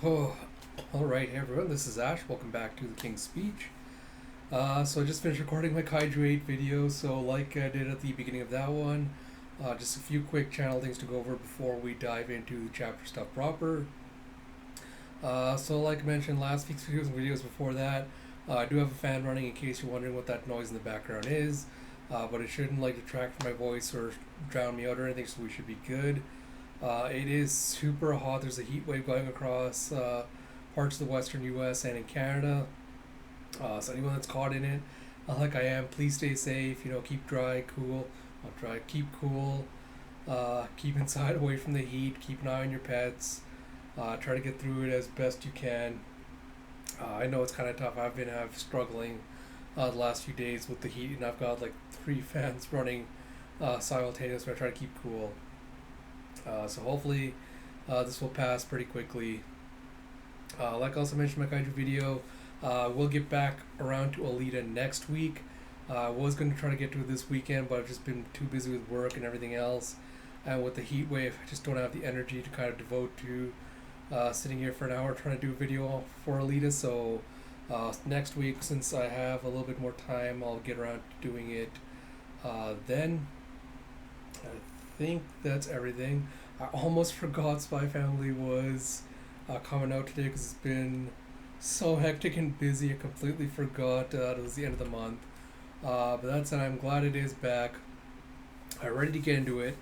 Oh, alright, hey everyone, this is Ash. Welcome back to the King's Speech. So I just finished recording my Kaiju 8 video, so like I did at the beginning of that one, just a few quick channel things to go over before we dive into the chapter stuff proper. So like I mentioned last week's videos and videos before that, I do have a fan running in case you're wondering what that noise in the background is, but it shouldn't detract from my voice or drown me out or anything, so we should be good. It is super hot. There's a heat wave going across parts of the western U.S. and in Canada. So anyone that's caught in it, like I am, please stay safe. Keep dry, cool. Not dry, keep cool. Keep inside, away from the heat. Keep an eye on your pets. Try to get through it as best you can. I know it's kind of tough. I've been struggling the last few days with the heat, and I've got like 3 fans running simultaneously. I try to keep cool. So hopefully this will pass pretty quickly. Like I also mentioned in my Kaiju video, we'll get back around to Alita next week. I was going to try to get to it this weekend, but I've just been too busy with work and everything else. And with the heat wave, I just don't have the energy to kind of devote to sitting here for an hour trying to do a video for Alita. So next week, since I have a little bit more time, I'll get around to doing it then. I think that's everything. I almost forgot Spy Family was coming out today because it's been so hectic and busy. I completely forgot it was the end of the month. But that's it. I'm glad it is back. I'm ready to get into it.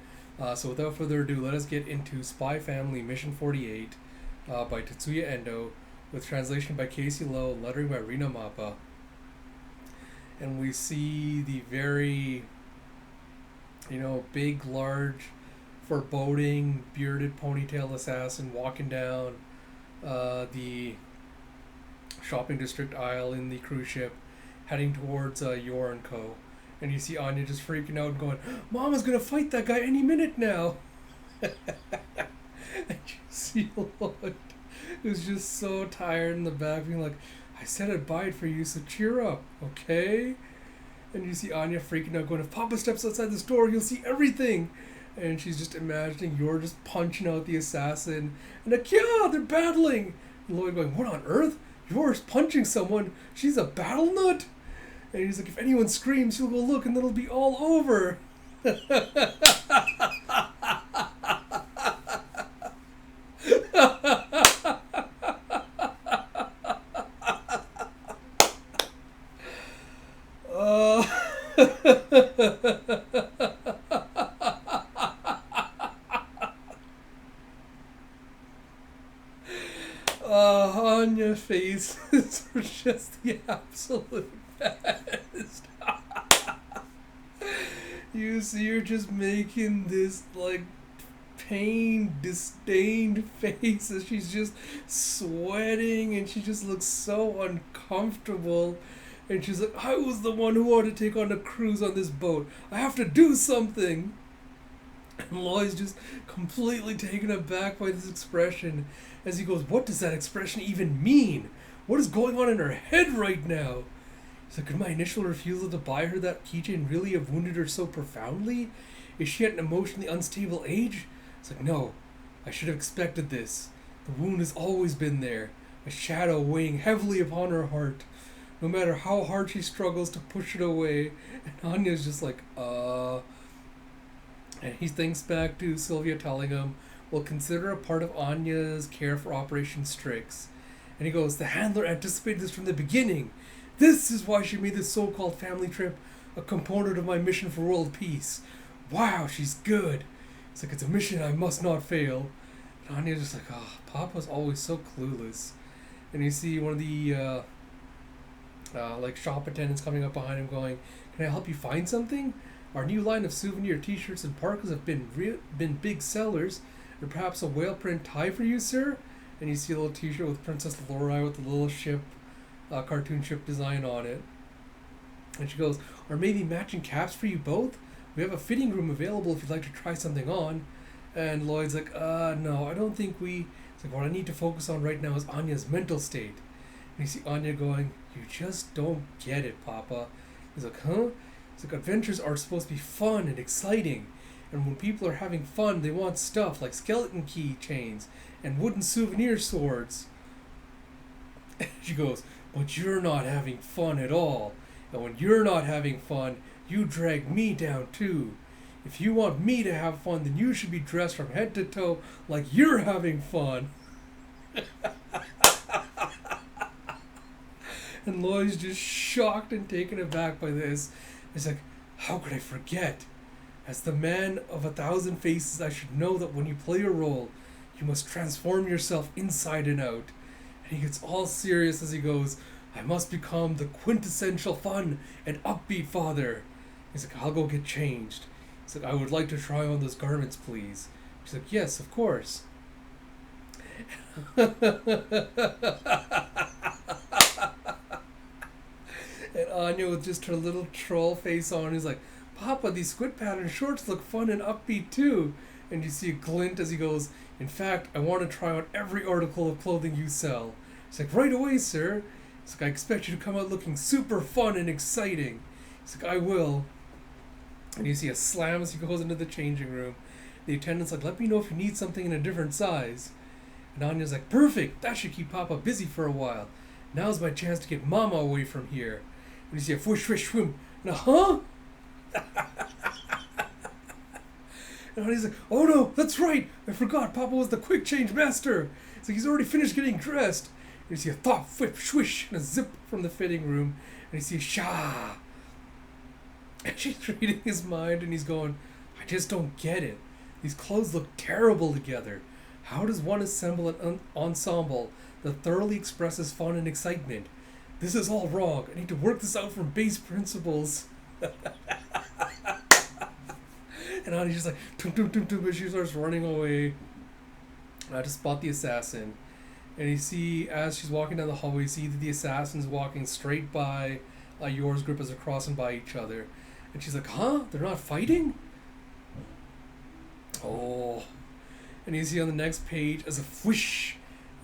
So without further ado, let us get into Spy Family Mission 48 by Tetsuya Endo, with translation by Casey Lowe and lettering by Rina Mappa. And we see the very big, large, foreboding, bearded ponytail assassin walking down the shopping district aisle in the cruise ship, heading towards Yor and Co. And you see Anya just freaking out and going, "Mama's gonna fight that guy any minute now!" And you see Lloyd, who's just so tired in the back, being like, "I said I'd buy it for you, so cheer up, okay?" And you see Anya freaking out, going, "If Papa steps outside this door, he'll see everything." And she's just imagining you're just punching out the assassin. And like, yeah, they're battling. And Lloyd going, "What on earth? You're punching someone? She's a battle nut?" And he's like, "If anyone screams, he'll go look and then it'll be all over." On your faces were just the absolute best. You see her just making this pain, disdained face as she's just sweating and she just looks so uncomfortable. And she's like, "I was the one who wanted to take on a cruise on this boat. I have to do something." And Lloyd's just completely taken aback by this expression as he goes, "What does that expression even mean? What is going on in her head right now?" He's like, "Could my initial refusal to buy her that keychain really have wounded her so profoundly? Is she at an emotionally unstable age?" It's like, "No, I should have expected this. The wound has always been there, a shadow weighing heavily upon her heart. No matter how hard she struggles to push it away." And Anya's just like, And he thinks back to Sylvia telling him, "We'll consider a part of Anya's care for Operation Strix." And he goes, "The handler anticipated this from the beginning. This is why she made this so-called family trip a component of my mission for world peace. Wow, she's good." It's like, "It's a mission I must not fail." And Anya's just like, "Oh, Papa's always so clueless." And you see one of the shop attendants coming up behind him going, "Can I help you find something? Our new line of souvenir t-shirts and parkas have been big sellers. Or perhaps a whale print tie for you, sir?" And you see a little t-shirt with Princess Lorelei with the little ship, cartoon ship design on it. And she goes, "Or maybe matching caps for you both? We have a fitting room available if you'd like to try something on." And Lloyd's like, "No, I don't think we..." It's like, "What I need to focus on right now is Anya's mental state." And you see Anya going, "You just don't get it, Papa." He's like, "Huh?" It's like, "Adventures are supposed to be fun and exciting. And when people are having fun, they want stuff like skeleton keychains and wooden souvenir swords. And she goes, but you're not having fun at all. And when you're not having fun, you drag me down too. If you want me to have fun, then you should be dressed from head to toe like you're having fun. And Lloyd's just shocked and taken aback by this. He's like, how could I forget? As the man of 1,000 faces, I should know that when you play a role, you must transform yourself inside and out. And he gets all serious as he goes, I must become the quintessential fun and upbeat father. He's like, I'll go get changed. He's like, I would like to try on those garments, please. She's like, yes, of course. And Anya with just her little troll face on is like, Papa, these squid pattern shorts look fun and upbeat too. And you see a glint as he goes, in fact, I want to try on every article of clothing you sell. He's like, right away, sir. He's like, I expect you to come out looking super fun and exciting. He's like, I will. And you see a slam as he goes into the changing room. The attendant's like, let me know if you need something in a different size. And Anya's like, perfect, that should keep Papa busy for a while. Now's my chance to get Mama away from here. And you see a whoosh, whoosh, whoom. And a huh? And Anya's like, oh no, that's right. I forgot Papa was the quick change master. It's like he's already finished getting dressed. And you see a thop, whip, swish, and a zip from the fitting room. And you see a sha. And she's reading his mind and he's going, I just don't get it. These clothes look terrible together. How does one assemble an ensemble that thoroughly expresses fun and excitement? This is all wrong. I need to work this out from base principles. And Annie's just like, tum, tum, tum, tum, and she starts running away to spot the assassin. And you see, as she's walking down the hallway, you see that the assassin's walking straight by Yor's group as they're crossing by each other. And she's like, huh? They're not fighting? Oh. And you see on the next page, as a whoosh,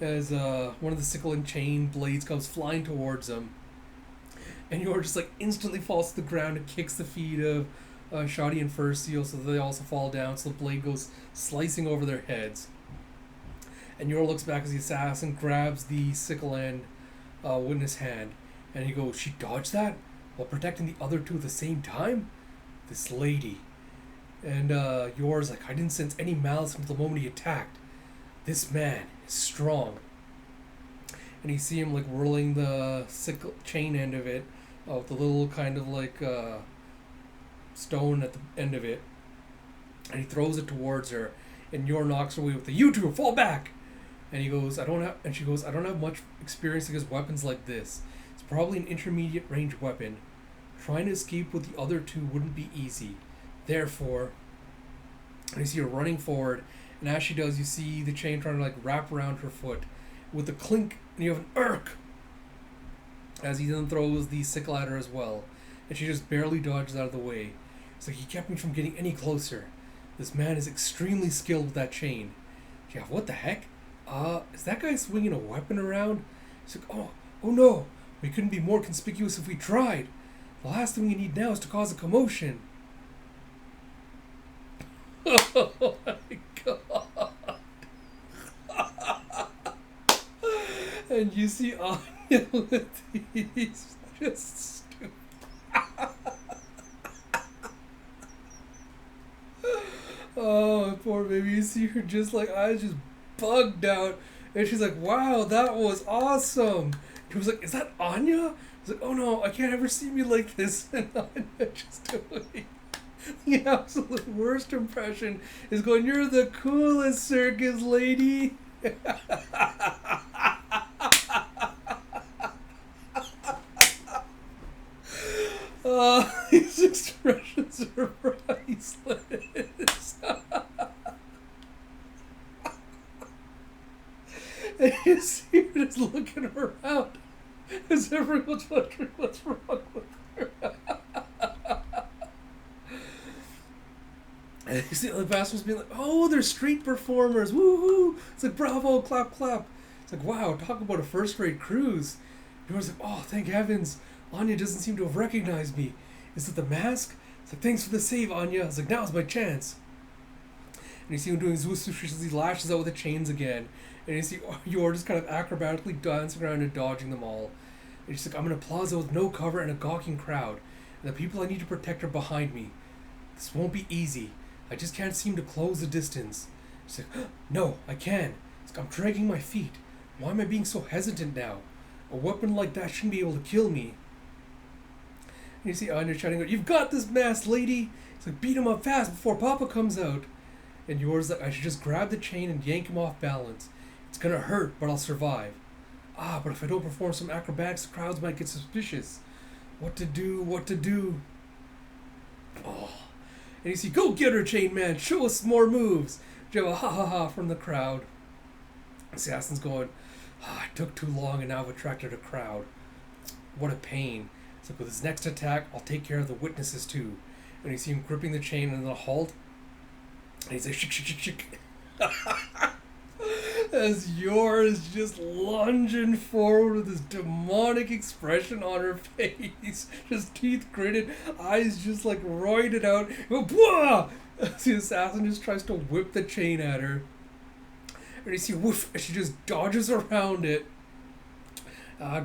as one of the sickle and chain blades comes flying towards them. And Yor just like instantly falls to the ground and kicks the feet of Shoddy and Fur Seal so that they also fall down, so the blade goes slicing over their heads. And Yor looks back as the assassin grabs the sickle end in his hand. And he goes, she dodged that while protecting the other two at the same time? This lady. And Yor's like, I didn't sense any malice until the moment he attacked. This man is strong. And you see him like whirling the sickle chain end of it, with the little kind of like stone at the end of it. And he throws it towards her. And Yor knocks her away with the, you two, fall back! And he goes, she goes, I don't have much experience against weapons like this. It's probably an intermediate range weapon. Trying to escape with the other two wouldn't be easy. Therefore, and you see her running forward, and as she does, you see the chain trying to like wrap around her foot with a clink, and you have an irk as he then throws the sickle at her as well, and she just barely dodges out of the way. It's like, he kept me from getting any closer. This man is extremely skilled with that chain. Yeah, what the heck? Is that guy swinging a weapon around? He's like, oh no, we couldn't be more conspicuous if we tried. The last thing we need now is to cause a commotion. Oh my god. And you see Anya with these just stupid. Oh, poor baby. You see her just like, eyes just bugged out. And she's like, wow, that was awesome. He was like, is that Anya? He's like, oh no, I can't ever see me like this. And Anya just doing the absolute worst impression is going, you're the coolest circus lady. These expressions are priceless. And you see her just looking around as everyone's wondering what's wrong with her. And you see the bastards being like, oh, they're street performers, woohoo! It's like, bravo, clap, clap. It's like, wow, talk about a first-rate cruise. Everyone's like, oh, thank heavens, Anya doesn't seem to have recognized me. Is it the mask? It's like, thanks for the save, Anya. It's like, now's my chance. And you see him doing Zeus as he lashes out with the chains again. And you see Yor just kind of acrobatically dancing around and dodging them all. And she's like, I'm in a plaza with no cover and a gawking crowd. And the people I need to protect are behind me. This won't be easy. I just can't seem to close the distance. She's like, no, I can. It's like, I'm dragging my feet. Why am I being so hesitant now? A weapon like that shouldn't be able to kill me. And you see Anya shouting, you've got this, masked lady. It's like, beat him up fast before Papa comes out. And Yor's like, I should just grab the chain and yank him off balance. It's gonna hurt, but I'll survive. But if I don't perform some acrobatics, the crowds might get suspicious. What to do? Oh. And you see, go get her, Chain Man. Show us some more moves. You have a ha ha ha from the crowd. Assassin's going, it took too long and now I've attracted a crowd. What a pain. It's like, with his next attack, I'll take care of the witnesses too. And you see him gripping the chain and then a halt. And he's like, shik. As Yor is just lunging forward with this demonic expression on her face. Just teeth gritted, eyes just like roided out. The assassin just tries to whip the chain at her. And you see, woof, and she just dodges around it.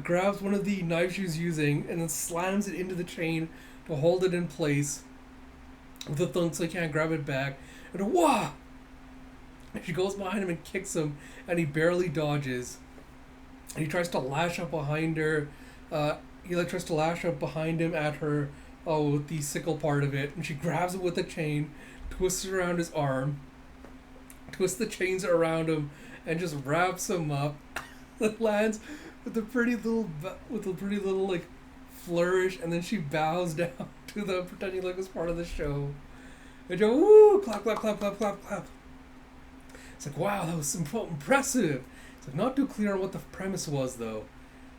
Grabs one of the knives she was using and then slams it into the chain to hold it in place with a thunk so he can't grab it back. And wah! And she goes behind him and kicks him, and he barely dodges. And he tries to lash up behind her. He tries to lash up behind him at her, with the sickle part of it. And she grabs it with the chain, twists it around his arm, twists the chains around him, and just wraps him up. It lands with a pretty little like flourish, and then she bows down to the pretending like it's part of the show. And you go, woo! Clap, clap, clap, clap, clap, clap. It's like, wow, that was impressive. It's like, not too clear on what the premise was, though.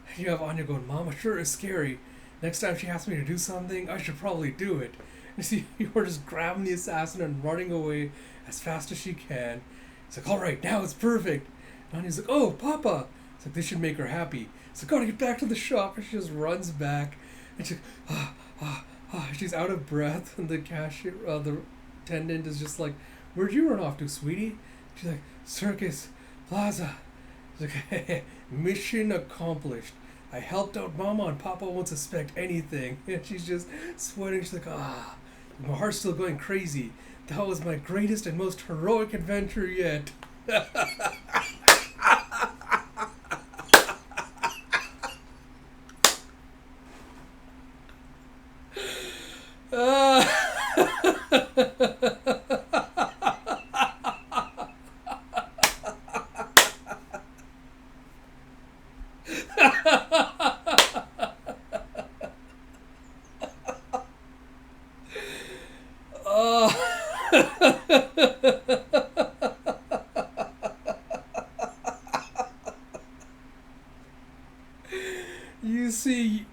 And you have Anya going, Mama sure is scary. Next time she asks me to do something, I should probably do it. And you see, you're just grabbing the assassin and running away as fast as she can. It's like, all right, now it's perfect. And Anya's like, oh, Papa. It's like, this should make her happy. It's like, gotta get back to the shop. And she just runs back. And she's like, she's out of breath. And the cashier, the attendant is just like, where'd you run off to, sweetie? She's like, Circus Plaza. She's like, mission accomplished. I helped out Mama and Papa won't suspect anything. And she's just sweating. She's like, my heart's still going crazy. That was my greatest and most heroic adventure yet. You see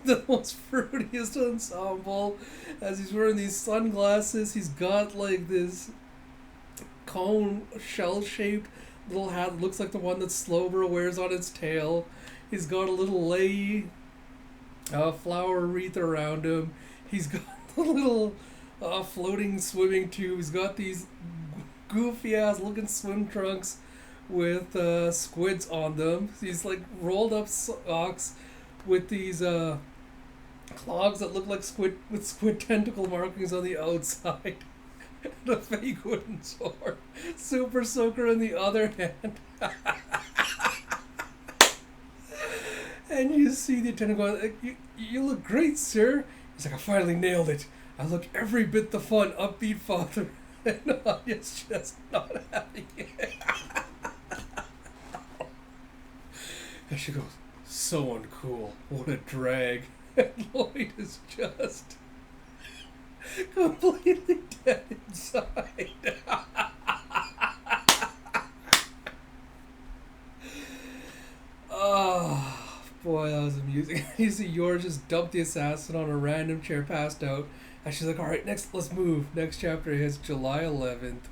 the most fruitiest ensemble as he's wearing these sunglasses. He's got like this cone shell-shaped little hat that looks like the one that Slowbro wears on its tail. He's got a little lei flower wreath around him. He's got the little floating swimming tube. He's got these goofy ass looking swim trunks with squids on them. He's like rolled up socks with these clogs that look like squid with squid tentacle markings on the outside. And a fake wooden sword. Super Soaker in the other hand. And you see the attendant going, you look great, sir. He's like, I finally nailed it. I look every bit the fun, upbeat father. And Anya's just not having it. And she goes, so uncool. What a drag. And Lloyd is just completely dead inside. Oh, boy, that was amusing. You see Yor just dumped the assassin on a random chair, passed out. And she's like, alright, next, let's move. Next chapter is July 11th.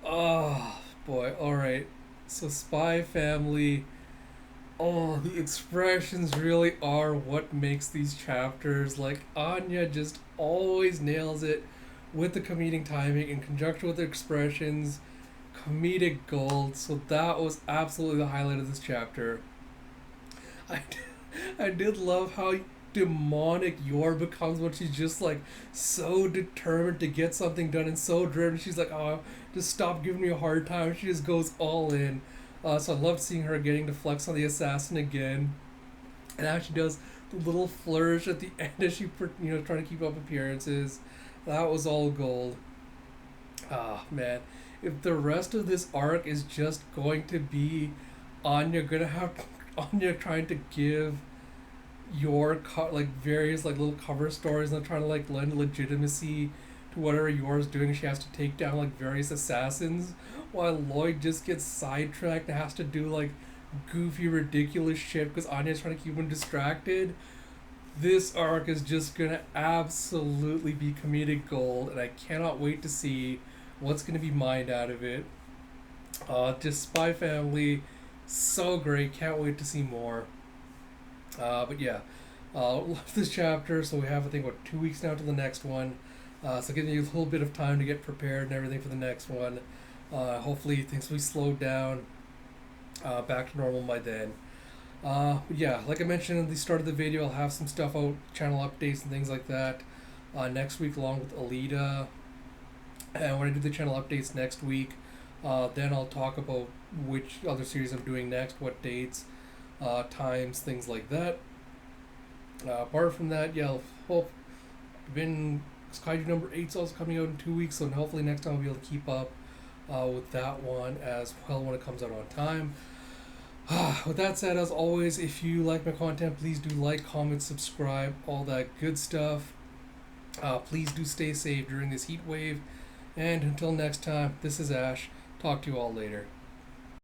Oh, boy, alright. So Spy Family, the expressions really are what makes these chapters. Like, Anya just always nails it with the comedic timing in conjunction with the expressions, comedic gold. So that was absolutely the highlight of this chapter. I, I did love how demonic Yor becomes when she's just like so determined to get something done and so driven. She's like, oh, just stop giving me a hard time. She just goes all in. So I loved seeing her getting to flex on the assassin again, and how she does the little flourish at the end as she, trying to keep up appearances. That was all gold. Ah, man. If the rest of this arc is just going to be Anya gonna have Anya trying to give your like various like little cover stories and trying to like lend legitimacy to whatever Yor's doing, she has to take down like various assassins while Lloyd just gets sidetracked and has to do like goofy ridiculous shit because Anya's trying to keep him distracted. This arc is just gonna absolutely be comedic gold, and I cannot wait to see what's gonna be mined out of it. Just Spy Family, so great. Can't wait to see more. But yeah, love this chapter. So we have, I think, 2 weeks now to the next one. So giving you a little bit of time to get prepared and everything for the next one. Hopefully things will be slowed down, back to normal by then. Yeah, like I mentioned at the start of the video, I'll have some stuff out, channel updates and things like that, next week along with Alita. And when I do the channel updates next week, then I'll talk about which other series I'm doing next, what dates, times, things like that. Apart from that, yeah, Kaiju number 8 is also coming out in 2 weeks, so hopefully next time I'll be able to keep up with that one as well when it comes out on time. With that said, as always, if you like my content, please do like, comment, subscribe, all that good stuff. Please do stay safe during this heat wave. And until next time, this is Ash. Talk to you all later.